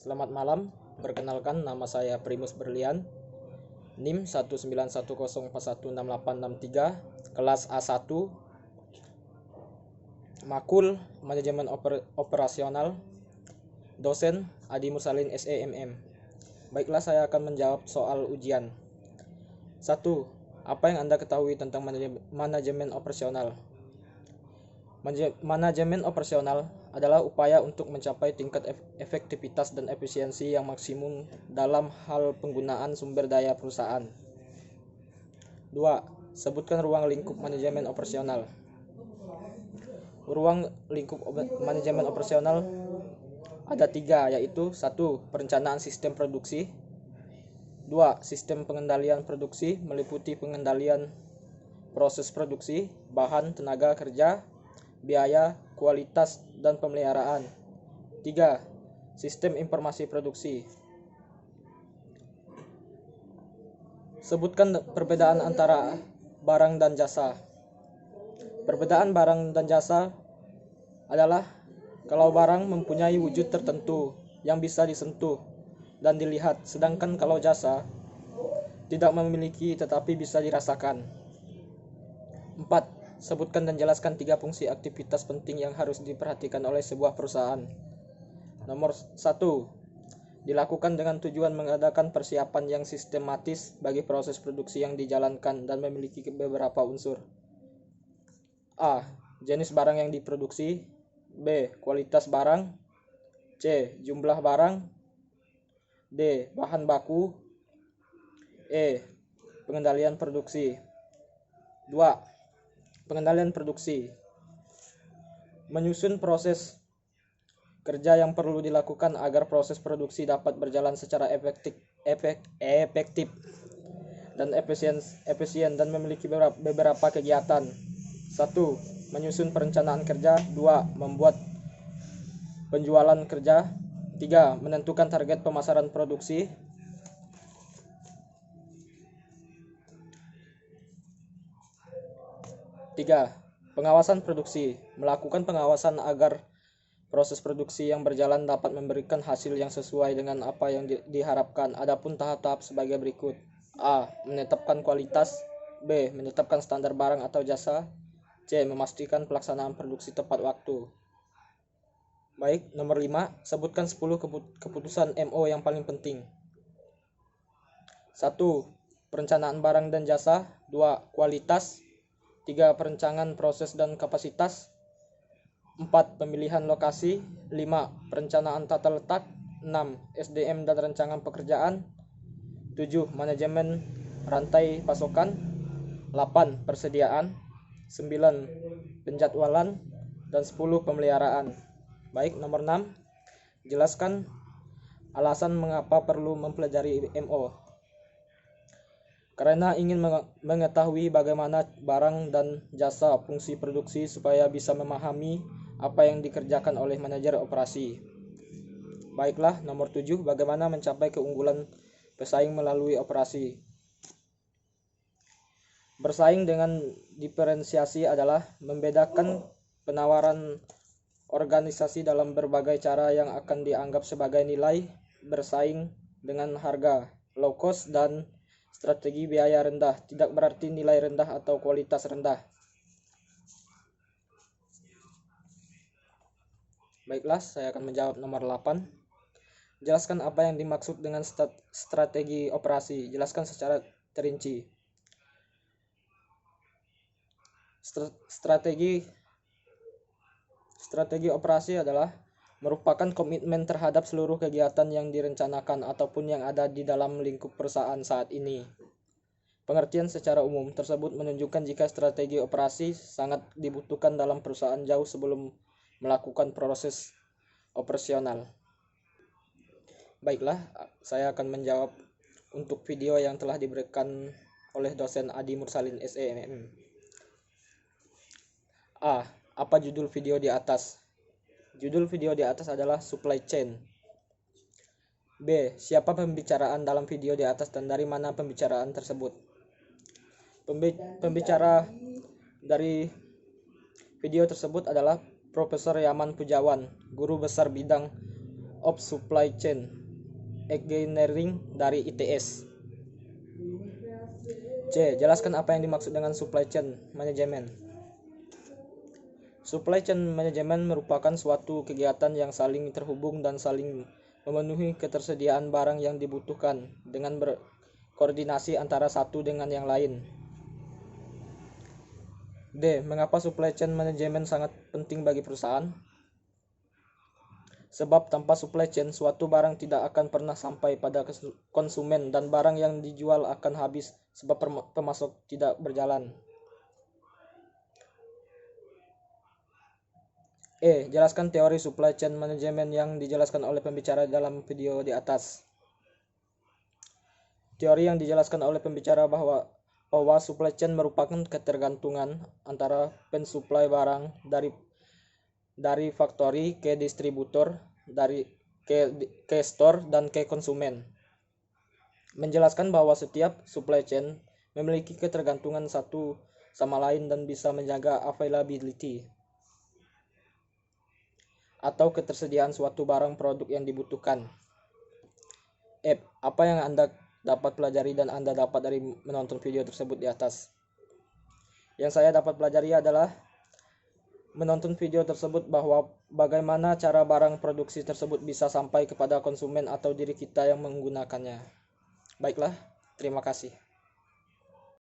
Selamat malam, perkenalkan nama saya Primus Berlian, NIM 19104168663, kelas A1, Makul Manajemen Operasional, dosen Adi Mursalin SEMM. Baiklah, saya akan menjawab soal ujian. 1. Apa yang Anda ketahui tentang manajemen operasional? Manajemen operasional adalah upaya untuk mencapai tingkat efektivitas dan efisiensi yang maksimum dalam hal penggunaan sumber daya perusahaan. 2. Sebutkan ruang lingkup manajemen operasional. Ruang lingkup manajemen operasional ada 3, yaitu 1. Perencanaan sistem produksi. 2. Sistem pengendalian produksi meliputi pengendalian proses produksi, bahan, tenaga kerja, biaya, kualitas, dan pemeliharaan. 3. Sistem informasi produksi. Sebutkan perbedaan antara barang dan jasa. Perbedaan barang dan jasa adalah kalau barang mempunyai wujud tertentu yang bisa disentuh dan dilihat, sedangkan kalau jasa tidak memiliki tetapi bisa dirasakan. 4. Sebutkan dan jelaskan 3 fungsi aktivitas penting yang harus diperhatikan oleh sebuah perusahaan. Nomor 1. Dilakukan dengan tujuan mengadakan persiapan yang sistematis bagi proses produksi yang dijalankan dan memiliki beberapa unsur. A. Jenis barang yang diproduksi. B. Kualitas barang. C. Jumlah barang. D. Bahan baku. E. Pengendalian produksi. 2. Pengendalian produksi. Menyusun proses kerja yang perlu dilakukan agar proses produksi dapat berjalan secara efektif dan efisien dan memiliki beberapa kegiatan. 1. Menyusun perencanaan kerja. 2. Membuat penjualan kerja. 3. Menentukan target pemasaran produksi. 3. Pengawasan produksi. Melakukan pengawasan agar proses produksi yang berjalan dapat memberikan hasil yang sesuai dengan apa yang diharapkan. Adapun tahap-tahap sebagai berikut. A. Menetapkan kualitas. B. Menetapkan standar barang atau jasa. C. Memastikan pelaksanaan produksi tepat waktu. Baik, nomor 5. Sebutkan 10 keputusan MO yang paling penting. 1. Perencanaan barang dan jasa. 2. Kualitas. 3. Perencanaan proses dan kapasitas. 4. Pemilihan lokasi. 5. Perencanaan tata letak. 6. SDM dan rancangan pekerjaan. 7. Manajemen rantai pasokan. 8. Persediaan. 9. Penjadwalan. Dan 10. Pemeliharaan. Baik, nomor 6. Jelaskan alasan mengapa perlu mempelajari MO. Karena ingin mengetahui bagaimana barang dan jasa fungsi produksi supaya bisa memahami apa yang dikerjakan oleh manajer operasi. Baiklah, nomor 7. Bagaimana mencapai keunggulan pesaing melalui operasi. Bersaing dengan diferensiasi adalah membedakan penawaran organisasi dalam berbagai cara yang akan dianggap sebagai nilai bersaing dengan harga, low cost, dan strategi biaya rendah. Tidak berarti nilai rendah atau kualitas rendah. Baiklah, saya akan menjawab nomor 8. Jelaskan apa yang dimaksud dengan strategi operasi. Jelaskan secara terinci. Strategi operasi adalah merupakan komitmen terhadap seluruh kegiatan yang direncanakan ataupun yang ada di dalam lingkup perusahaan saat ini. Pengertian secara umum tersebut menunjukkan jika strategi operasi sangat dibutuhkan dalam perusahaan jauh sebelum melakukan proses operasional. Baiklah, saya akan menjawab untuk video yang telah diberikan oleh dosen Adi Mursalin SEMM. A. Apa judul video di atas? Judul video di atas adalah Supply Chain. B. Siapa pembicaraan dalam video di atas dan dari mana pembicaraan tersebut? Pembicara dari video tersebut adalah Profesor Yaman Pujawan, guru besar bidang of Supply Chain Engineering dari ITS. C. Jelaskan apa yang dimaksud dengan supply chain management. Supply chain management merupakan suatu kegiatan yang saling terhubung dan saling memenuhi ketersediaan barang yang dibutuhkan dengan berkoordinasi antara satu dengan yang lain. D. Mengapa supply chain management sangat penting bagi perusahaan? Sebab tanpa supply chain, suatu barang tidak akan pernah sampai pada konsumen dan barang yang dijual akan habis sebab pemasok tidak berjalan. E. Jelaskan teori supply chain management yang dijelaskan oleh pembicara dalam video di atas. Teori yang dijelaskan oleh pembicara bahwa supply chain merupakan ketergantungan antara pensuplai barang dari factory ke distributor, ke store dan ke konsumen. Menjelaskan bahwa setiap supply chain memiliki ketergantungan satu sama lain dan bisa menjaga availability atau ketersediaan suatu barang produk yang dibutuhkan. F. Apa yang Anda dapat pelajari dan Anda dapat dari menonton video tersebut di atas? Yang saya dapat pelajari adalah menonton video tersebut bahwa bagaimana cara barang produksi tersebut bisa sampai kepada konsumen atau diri kita yang menggunakannya. Baiklah, terima kasih.